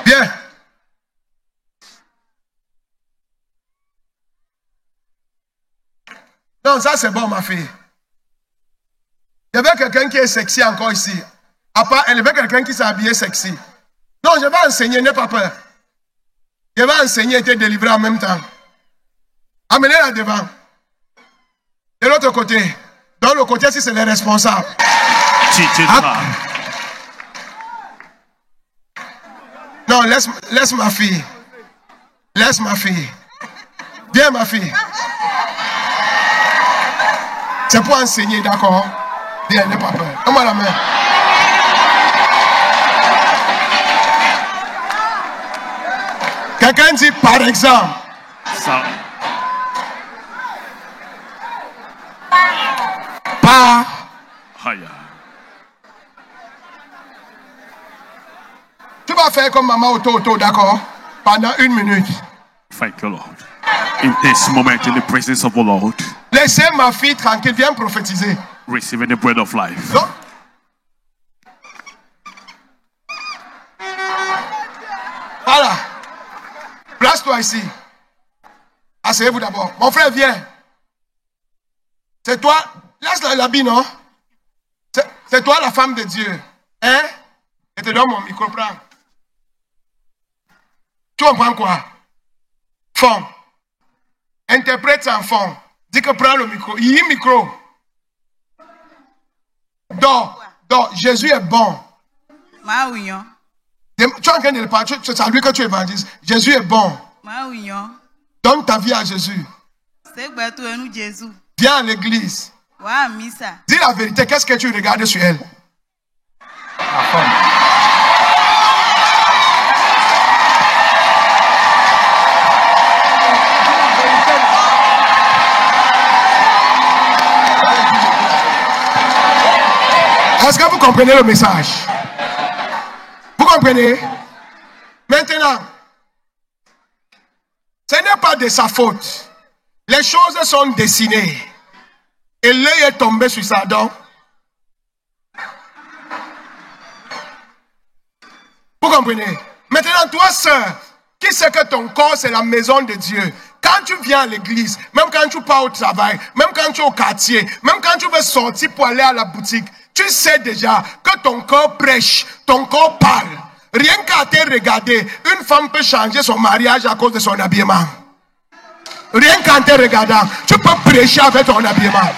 Speaker 1: Bien. Non, ça c'est bon, ma fille. Il y avait quelqu'un qui est sexy encore ici. À part, il y avait quelqu'un qui s'est habillé sexy. Non, je vais enseigner, n'aie pas peur. Je vais enseigner et te délivrer en même temps. Amenez-la devant. De l'autre côté. Dans le côté, si c'est les responsables. Non, laisse ma fille. Laisse ma fille. Viens, ma fille. C'est pour enseigner, d'accord? Viens, n'aie pas peur. Donne-moi la main. Quelqu'un dit par exemple.
Speaker 2: Ça.
Speaker 1: Par.
Speaker 2: Haya.
Speaker 1: Tu vas faire comme maman Auto, d'accord? Pendant 1 minute.
Speaker 2: Thank you, Lord. In this moment, in the presence of the Lord,
Speaker 1: Laissez ma fille tranquille, viens prophétiser.
Speaker 2: receiving the bread of life.
Speaker 1: Non? Voilà. Place-toi ici. Asseyez-vous d'abord. Mon frère, viens. C'est toi. Laisse l'habit, non? C'est toi la femme de Dieu. Hein? Je te donne mon micro, prends. Tu comprends quoi? Fond. Interprète en fond. Dis que prends le micro. Il y a un micro. Dors. Jésus est bon. Tu es en train de le parler. C'est à lui que tu évangélises. Jésus est bon. Donne ta vie à Jésus. Viens à l'église. Dis la vérité. Qu'est-ce que tu regardes sur elle? La femme. Est-ce que vous comprenez le message? Vous comprenez? Maintenant, ce n'est pas de sa faute. Les choses sont dessinées. Et l'œil est tombé sur sa dent. Vous comprenez? Maintenant, toi, sœur, qui sait que ton corps, c'est la maison de Dieu? Quand tu viens à l'église, même quand tu pars au travail, même quand tu es au quartier, même quand tu veux sortir pour aller à la boutique, tu sais déjà que ton corps prêche, ton corps parle. Rien qu'à te regarder, une femme peut changer son mariage à cause de son habillement. Rien qu'en te regardant, tu peux prêcher avec ton habillement.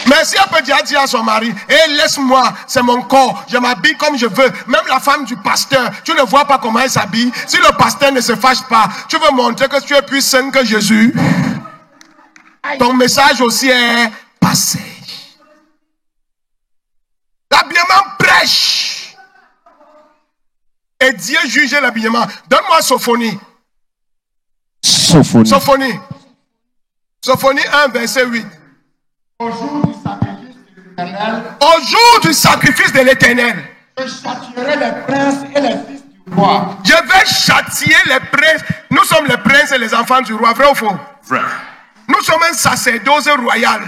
Speaker 1: Mais si elle peut déjà dire à son mari, laisse-moi, c'est mon corps, je m'habille comme je veux. Même la femme du pasteur, tu ne vois pas comment elle s'habille. Si le pasteur ne se fâche pas, tu veux montrer que tu es plus saint que Jésus. Ton message aussi est passé. L'habillement prêche. Et Dieu juge l'habillement. Donne-moi Sophonie. Sophonie 1, verset 8. Au jour du sacrifice de l'Éternel,
Speaker 3: je châtierai les princes et les fils du roi.
Speaker 1: Je vais châtier les princes. Nous sommes les princes et les enfants du roi. Vrai ou faux?
Speaker 2: Vrai.
Speaker 1: Nous sommes un sacerdoce royal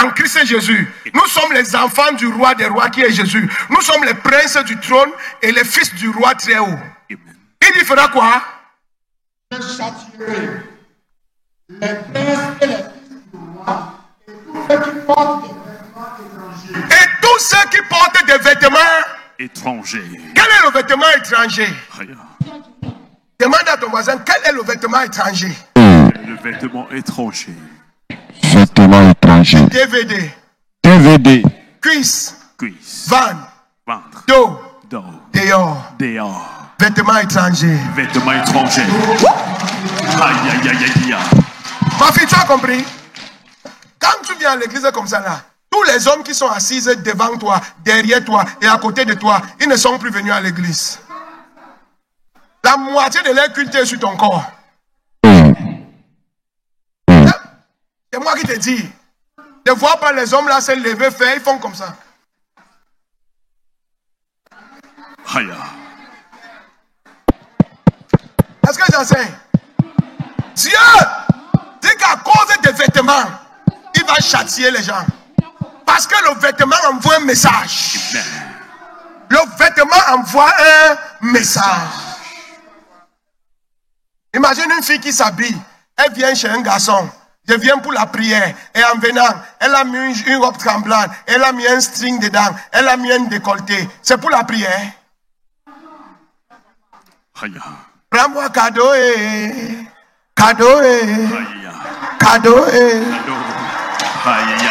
Speaker 1: en Christ Jésus. Nous sommes les enfants du roi des rois qui est Jésus. Nous sommes les princes du trône et les fils du roi très haut.
Speaker 2: Amen.
Speaker 1: Il fera quoi?
Speaker 3: Je châtierai les princes et les fils du roi et
Speaker 1: Et tous ceux qui portent des vêtements
Speaker 2: étrangers.
Speaker 1: Quel est le vêtement étranger?
Speaker 2: Aïe.
Speaker 1: Demande à ton voisin, quel est le vêtement étranger?
Speaker 2: Le vêtement étranger.
Speaker 4: Vêtements étrangers.
Speaker 1: DVD,
Speaker 4: DVD.
Speaker 1: cuisse,
Speaker 2: Cuisse.
Speaker 1: ventre,
Speaker 2: Ventre.
Speaker 1: dos,
Speaker 2: Dos.
Speaker 1: dehors.
Speaker 2: Dehors.
Speaker 1: Vêtements étrangers.
Speaker 2: Vêtements étrangers. Aïe, aïe, aïe, aïe, aïe.
Speaker 1: Ma fille, tu as compris? Quand tu viens à l'église comme ça là, tous les hommes qui sont assis devant toi, derrière toi et à côté de toi, ils ne sont plus venus à l'église. La moitié de leur culte est sur ton corps. C'est moi qui te dis. Ne vois pas les hommes là se lever, faire, ils font comme ça.
Speaker 2: Aïe.
Speaker 1: Est-ce que j'enseigne? Dieu dit qu'à cause des vêtements, il va châtier les gens. Parce que le vêtement envoie un message. Le vêtement envoie un message. Imagine une fille qui s'habille. Elle vient chez un garçon. Je viens pour la prière. Et en venant, elle a mis une robe tremblante. Elle a mis un string dedans. Elle a mis un décolleté. C'est pour la prière.
Speaker 2: Aïe.
Speaker 1: Prends-moi cadeau et... Cadeau et...
Speaker 2: Aïe.
Speaker 1: Cadeau et...
Speaker 2: Aïe.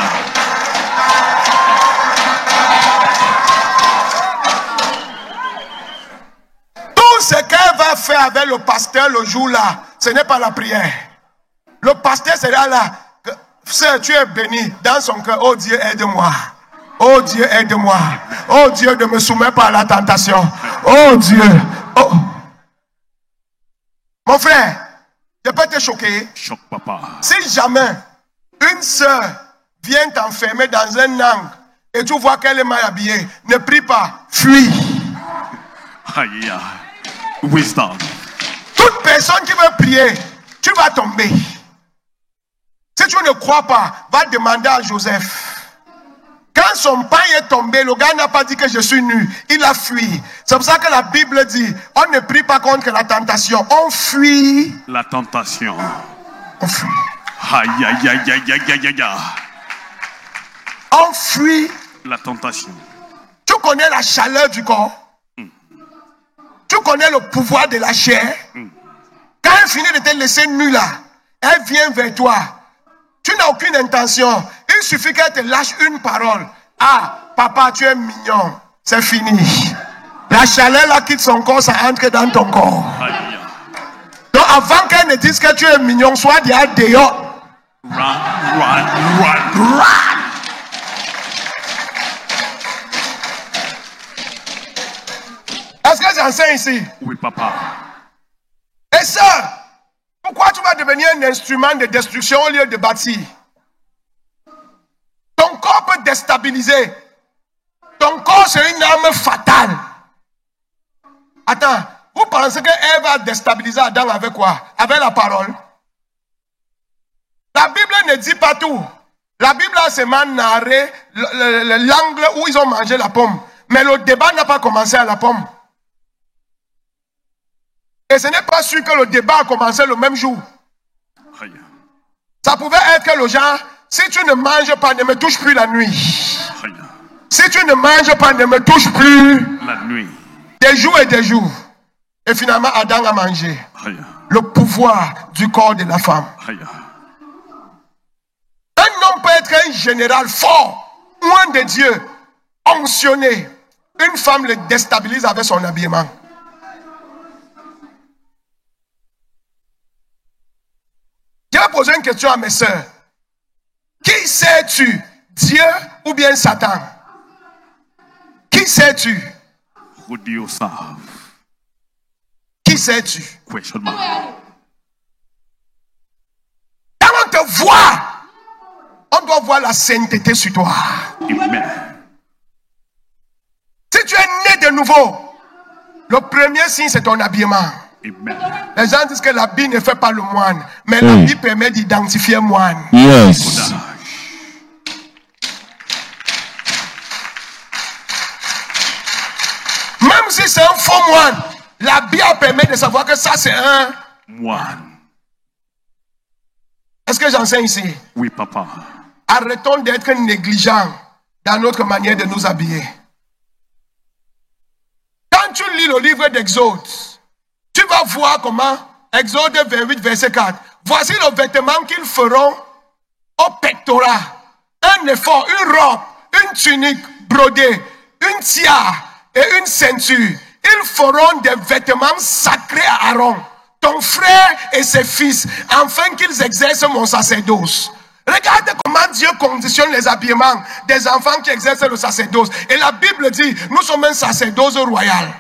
Speaker 1: Tout ce qu'elle va faire avec le pasteur le jour-là, ce n'est pas la prière. Le pasteur sera là. Sœur, tu es béni dans son cœur. Oh Dieu, aide-moi. Oh Dieu, aide-moi. Oh Dieu, ne me soumets pas à la tentation. Oh Dieu. Oh. Mon frère, je peux te choquer.
Speaker 2: Choc papa.
Speaker 1: Si jamais une sœur vient t'enfermer dans un angle et tu vois qu'elle est mal habillée, ne prie pas, fuis.
Speaker 2: Aïe. Wisdom.
Speaker 1: Toute personne qui veut prier, tu vas tomber. Si tu ne crois pas, va demander à Joseph. Quand son pain est tombé, le gars n'a pas dit que je suis nu. Il a fui. C'est pour ça que la Bible dit, on ne prie pas contre la tentation. On fuit.
Speaker 2: La tentation.
Speaker 1: On fuit.
Speaker 2: Aïe, aïe, aïe, aïe, aïe, aïe, aïe.
Speaker 1: On fuit.
Speaker 2: La tentation.
Speaker 1: Tu connais la chaleur du corps. Tu connais le pouvoir de la chair. Quand elle finit de te laisser nu là, elle vient vers toi. Tu n'as aucune intention. Il suffit qu'elle te lâche une parole. Ah, papa, tu es mignon. C'est fini. La chaleur là quitte son corps, ça entre dans ton corps.
Speaker 2: Aïe.
Speaker 1: Donc avant qu'elle ne dise que tu es mignon, sois déjà dehors.
Speaker 2: Run.
Speaker 1: Est-ce que j'enseigne ici?
Speaker 2: Oui, papa.
Speaker 1: Et ça, pourquoi tu vas devenir un instrument de destruction au lieu de bâtir? Ton corps peut déstabiliser. Ton corps, c'est une arme fatale. Attends, vous pensez qu'elle va déstabiliser Adam avec quoi? Avec la parole? La Bible ne dit pas tout. La Bible a seulement narré l'angle où ils ont mangé la pomme. Mais le débat n'a pas commencé à la pomme. Et ce n'est pas sûr que le débat a commencé le même jour.
Speaker 2: Aïe.
Speaker 1: Ça pouvait être que le genre, si tu ne manges pas, ne me touche plus la nuit.
Speaker 2: Aïe.
Speaker 1: Si tu ne manges pas, ne me touche plus.
Speaker 2: La nuit.
Speaker 1: Des jours et des jours. Et finalement, Adam a mangé.
Speaker 2: Aïe.
Speaker 1: Le pouvoir du corps de la femme.
Speaker 2: Aïe.
Speaker 1: Un homme peut être un général fort, loin de Dieu, onction. Une femme le déstabilise avec son habillement. Je vais poser une question à mes sœurs. Qui sais-tu, Dieu ou bien Satan? Qui sais-tu?
Speaker 2: Who do you serve?
Speaker 1: Qui sais-tu?
Speaker 2: Question mark.
Speaker 1: Quand on te voit, on doit voir la sainteté sur toi.
Speaker 2: Amen.
Speaker 1: Si tu es né de nouveau, le premier signe c'est ton habillement.
Speaker 2: Amen.
Speaker 1: Les gens disent que l'habit ne fait pas le moine, mais l'habit permet d'identifier moine.
Speaker 4: Yes.
Speaker 1: Même si c'est un faux moine, l'habit permet de savoir que ça c'est un
Speaker 2: Moine.
Speaker 1: Est-ce que j'enseigne ici?
Speaker 2: Oui, papa.
Speaker 1: arrêtons d'être négligents dans notre manière de nous habiller. Quand tu lis le livre d'Exode, tu vas voir comment, Exode 28, verset 4, voici le vêtement qu'ils feront au pectoral, un effort, une robe, une tunique brodée, une tiare et une ceinture. Ils feront des vêtements sacrés à Aaron, ton frère et ses fils, afin qu'ils exercent mon sacerdoce. Regarde comment Dieu conditionne les habillements des enfants qui exercent le sacerdoce. Et la Bible dit, nous sommes un sacerdoce royal.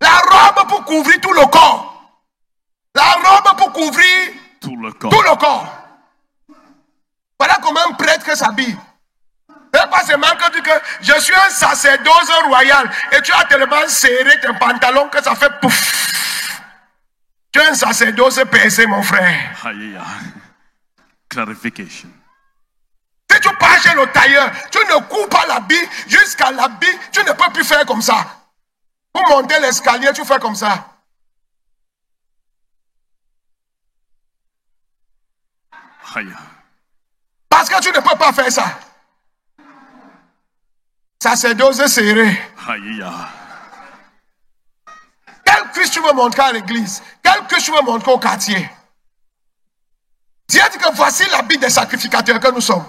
Speaker 1: La robe pour couvrir tout le corps. La robe pour couvrir
Speaker 2: Tout le corps.
Speaker 1: tout le corps. Voilà comment un prêtre s'habille. C'est pas seulement que tu dis que je suis un sacerdoce royal et tu as tellement serré tes pantalons que ça fait pouf. Tu es un sacerdoce percé, mon frère.
Speaker 2: Hallelujah. Clarification.
Speaker 1: Si tu pars chez le tailleur, tu ne coupes pas l'habit jusqu'à l'habit, tu ne peux plus faire comme ça. Pour monter l'escalier, tu fais comme ça.
Speaker 2: Hallelujah.
Speaker 1: Parce que tu ne peux pas faire ça. Sacerdoce serré.
Speaker 2: Hallelujah.
Speaker 1: Quelle cuisse tu veux montrer à l'église? Quelle cuisse tu veux montrer au quartier? Dieu dit que voici l'habit des sacrificateurs que nous sommes.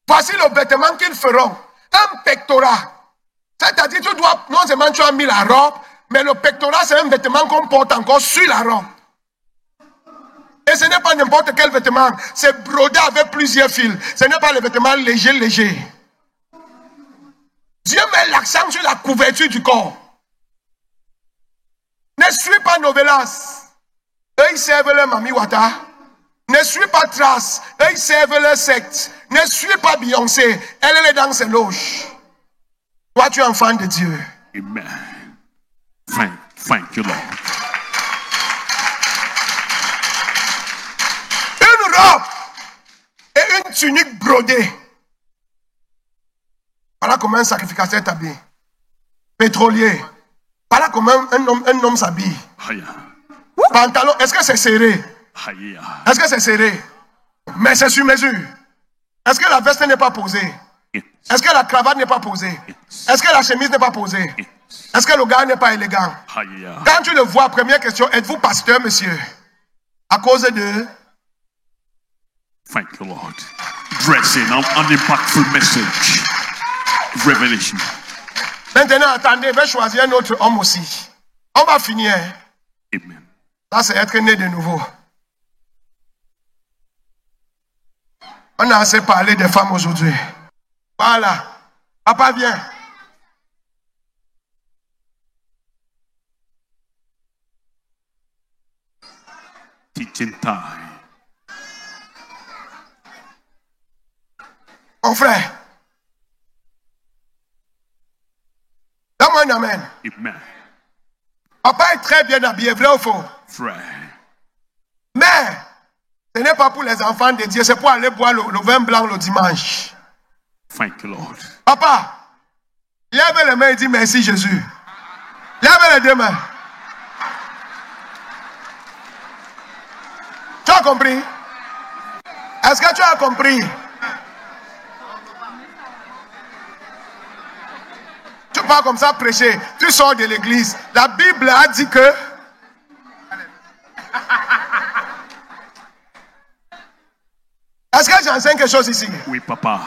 Speaker 1: Voici le vêtement qu'ils feront. Un pectoral. C'est-à-dire tu dois, non seulement tu as mis la robe, mais le pectoral c'est un vêtement qu'on porte encore sur la robe. Et ce n'est pas n'importe quel vêtement. C'est brodé avec plusieurs fils. Ce n'est pas le vêtement léger. Dieu met l'accent sur la couverture du corps. Ne suis pas Novelas. Eux, ils servent leur Mami Wata. Ne suis pas Trace. Eux, ils servent leur secte. Ne suis pas Beyoncé. Elle est dans ses loges. Toi, tu es enfant de Dieu.
Speaker 2: Amen. Thank you, Lord.
Speaker 1: Une robe et une tunique brodée. Voilà comment un sacrificateur t'habille. Pétrolier. Voilà comment un homme s'habille.
Speaker 2: Hallelujah.
Speaker 1: Pantalon, est-ce que c'est serré?
Speaker 2: Hallelujah.
Speaker 1: Est-ce que c'est serré? Mais c'est sur mesure. Est-ce que la veste n'est pas posée?
Speaker 2: Yes.
Speaker 1: Est-ce que la cravate n'est pas posée?
Speaker 2: Yes.
Speaker 1: Est-ce que la chemise n'est pas posée?
Speaker 2: Yes.
Speaker 1: Est-ce que le gars n'est pas élégant?
Speaker 2: Hallelujah.
Speaker 1: Quand tu le vois, première question, êtes-vous pasteur, monsieur? À cause de...
Speaker 2: Thank you, Lord. Dressing an impactful message. Revelation.
Speaker 1: Maintenant, attendez, je vais choisir un autre homme aussi. On va finir.
Speaker 2: Amen.
Speaker 1: Ça, c'est être né de nouveau. On a assez parlé des femmes aujourd'hui. Voilà. Papa, viens.
Speaker 2: Teaching time.
Speaker 1: Mon frère. Donne-moi un amen.
Speaker 2: Amen.
Speaker 1: Papa est très bien habillé, vrai ou faux?
Speaker 2: Frère.
Speaker 1: Mais, ce n'est pas pour les enfants de Dieu, c'est pour aller boire le vin blanc le dimanche.
Speaker 2: Thank you, Lord.
Speaker 1: Papa, lève les mains et dis merci Jésus. Lève les deux mains. Tu as compris? Est-ce que tu as compris? Tu pars comme ça prêcher, tu sors de l'église. La Bible a dit que est-ce que j'enseigne quelque chose ici?
Speaker 2: Oui, Papa.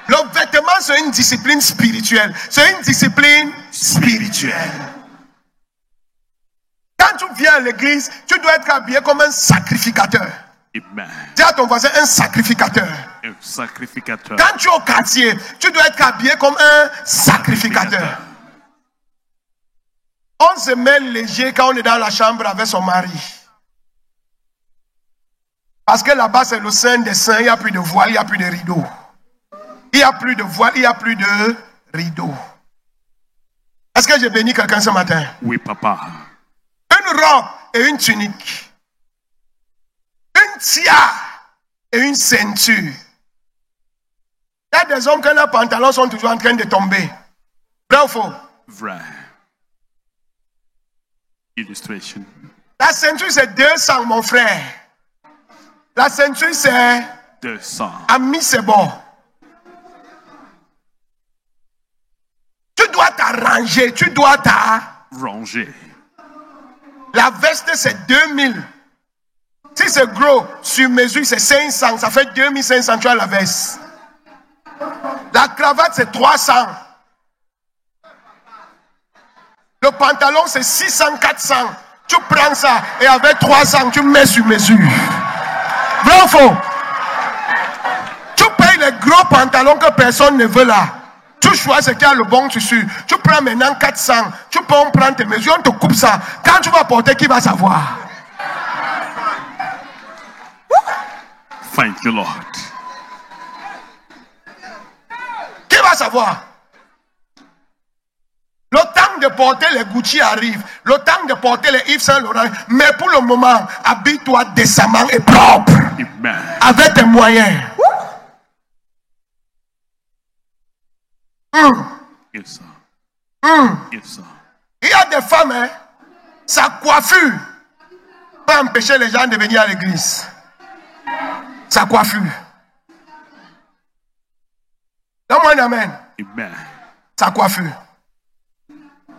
Speaker 1: Le vêtement, c'est une discipline spirituelle. C'est une discipline spirituelle. Quand tu viens à l'église, tu dois être habillé comme un sacrificateur.
Speaker 2: Amen.
Speaker 1: Dis à ton voisin un sacrificateur.
Speaker 2: Un sacrificateur.
Speaker 1: Quand tu es au quartier, tu dois être habillé comme un sacrificateur. On se met léger quand on est dans la chambre avec son mari. Parce que là-bas, c'est le Saint des Saints. Il n'y a plus de voile, il n'y a plus de rideau. Il n'y a plus de voile, il n'y a plus de rideau. Est-ce que j'ai béni quelqu'un ce matin?
Speaker 2: Oui, Papa.
Speaker 1: Une robe et une tunique. Une tiare et une ceinture. Il y a des hommes que leurs pantalons sont toujours en train de tomber. Vrai ou faux?
Speaker 2: Vrai. Illustration.
Speaker 1: La ceinture, c'est 200, mon frère. La ceinture, c'est
Speaker 2: 200.
Speaker 1: ami, c'est bon. Tu dois t'arranger, tu dois
Speaker 2: Ranger.
Speaker 1: La veste, c'est 2000. Si c'est gros, sur mesure, c'est 500. Ça fait 2500, tu as la veste. La cravate, c'est 300. Le pantalon, c'est 600, 400. Tu prends ça et avec 300, tu mets sur mesure. Vrai ou faux? Tu payes les gros pantalons que personne ne veut là. Tu choisis ce qui a le bon tissu. Tu prends maintenant 400. Tu peux en prendre tes mesures, on te coupe ça. Quand tu vas porter, qui va savoir?
Speaker 2: Thank you, Lord.
Speaker 1: Qui va savoir? Le temps de porter les Gucci arrive. Le temps de porter les Yves Saint Laurent. Mais pour le moment, habille-toi décemment et propre.
Speaker 2: Amen.
Speaker 1: Avec tes moyens.
Speaker 2: Yes, sir. Yes, sir.
Speaker 1: Il y a des femmes, hein, sa coiffure peut empêcher les gens de venir à l'église. Sa coiffure. Donne-moi un amen.
Speaker 2: Amen.
Speaker 1: Sa coiffure.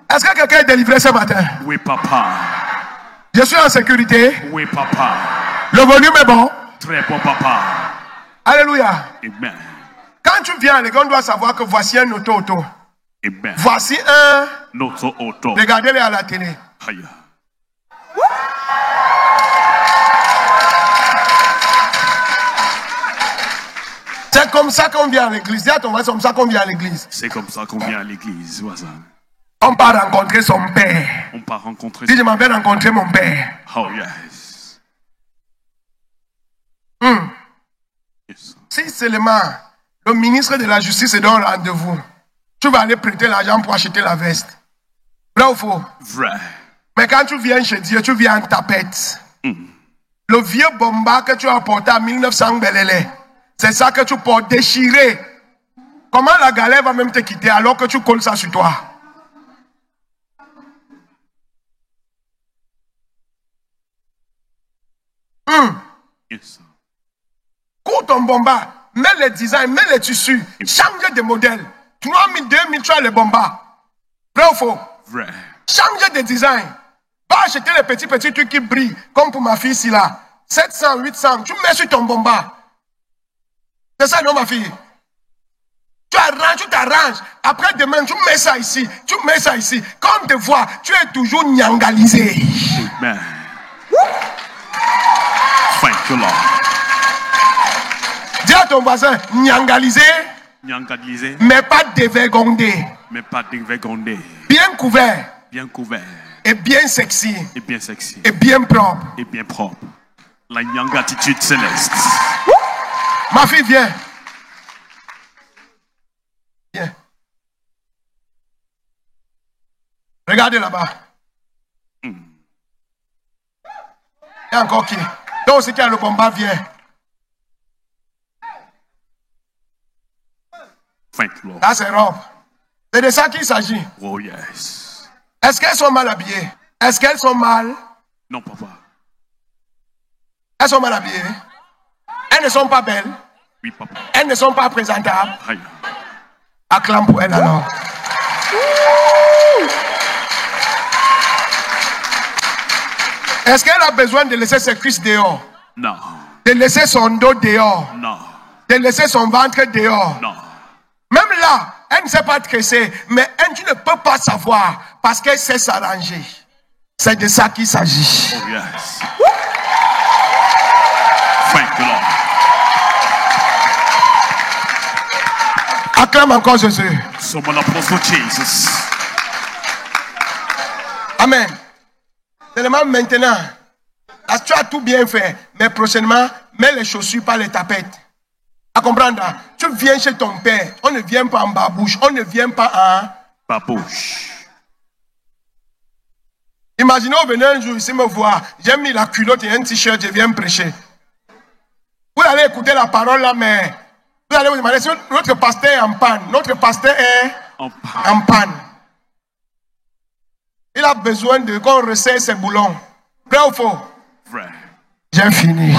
Speaker 1: Est-ce que quelqu'un est délivré ce matin?
Speaker 2: Oui, papa.
Speaker 1: Je suis en sécurité.
Speaker 2: Oui, papa.
Speaker 1: Le volume est bon.
Speaker 2: Très bon, papa.
Speaker 1: Alléluia.
Speaker 2: Amen.
Speaker 1: Quand tu viens à l'église, on doit savoir que voici un auto.
Speaker 2: Amen.
Speaker 1: Voici un.
Speaker 2: Notre auto.
Speaker 1: Regardez-les à la télé.
Speaker 2: Aïe.
Speaker 1: C'est comme ça qu'on vient à l'église. Dis à ton voisin, c'est comme ça qu'on vient à l'église.
Speaker 2: C'est comme ça qu'on vient à l'église, voisin.
Speaker 1: On part rencontrer son père.
Speaker 2: On part rencontrer.
Speaker 1: Si je m'en vais rencontrer mon père.
Speaker 2: Oh, yes. Yes.
Speaker 1: Si seulement le ministre de la justice te donne rendez-vous, tu vas aller prêter l'argent pour acheter la veste. Vrai ou faux?
Speaker 2: Vrai.
Speaker 1: Mais quand tu viens chez Dieu, tu viens en tapette. Le vieux bomba que tu as porté en 1900 Belélé, c'est ça que tu portes déchiré. Comment la galère va même te quitter alors que tu colles ça sur toi?
Speaker 2: Yes.
Speaker 1: Cours ton bomba, mets les designs, mets les tissus, change de modèle. 3000, 2000, tu as les bombas. Vrai ou faux?
Speaker 2: Vrai.
Speaker 1: Change de design. Pas acheter les petits trucs qui brillent, comme pour ma fille ici là. 700, 800, tu mets sur ton bomba. C'est ça, non, ma fille? Tu arranges, tu t'arranges. Après demain, tu mets ça ici. Tu mets ça ici. Quand on te voit, tu es toujours nyangalisé.
Speaker 2: Amen. Thank you, Lord.
Speaker 1: Dis à ton voisin, nyangalisé,
Speaker 2: Nyangalisé,
Speaker 1: mais pas dévergondé.
Speaker 2: mais pas dévergondé.
Speaker 1: Bien couvert,
Speaker 2: Bien couvert.
Speaker 1: et bien sexy,
Speaker 2: Et bien sexy.
Speaker 1: et bien propre.
Speaker 2: Et bien propre. La young attitude céleste.
Speaker 1: Ma fille, viens. Viens. Regardez là-bas. Il y a encore qui? Donc, c'est qui a le combat, viens.
Speaker 2: Thank you, Lord.
Speaker 1: Là, c'est robe. C'est de ça qu'il s'agit.
Speaker 2: Oh, yes.
Speaker 1: Est-ce qu'elles sont mal habillées? Est-ce qu'elles sont mal?
Speaker 2: Non, papa.
Speaker 1: Elles sont mal habillées. Elles ne sont pas belles.
Speaker 2: Oui, papa.
Speaker 1: Elles ne sont pas présentables.
Speaker 2: Aïe.
Speaker 1: Acclame pour elles alors. Est-ce qu'elle a besoin de laisser ses cuisses dehors?
Speaker 2: Non.
Speaker 1: De laisser son dos dehors?
Speaker 2: Non.
Speaker 1: De laisser son ventre dehors?
Speaker 2: Non.
Speaker 1: Même là, elle ne sait pas tresser, mais elle, tu ne peux pas savoir parce qu'elle sait s'arranger. C'est de ça qu'il s'agit.
Speaker 2: Oh, yes. Thank you, Lord.
Speaker 1: Acclame encore Jésus.
Speaker 2: Someone applause for Jesus.
Speaker 1: Amen. Seulement maintenant, là, tu as tout bien fait, mais prochainement, mets les chaussures, pas les tapettes. À comprendre, tu viens chez ton père, on ne vient pas en babouche, on ne vient pas en...
Speaker 2: Babouche.
Speaker 1: Imaginez, vous venez un jour ici me voir, j'ai mis la culotte et un t-shirt, je viens prêcher. Vous allez écouter la parole là, mais vous allez vous demander si notre pasteur est en panne. Notre pasteur est en panne. Il a besoin de qu'on resserre ses boulons. Vrai ou faux?
Speaker 2: Vrai.
Speaker 1: J'ai fini.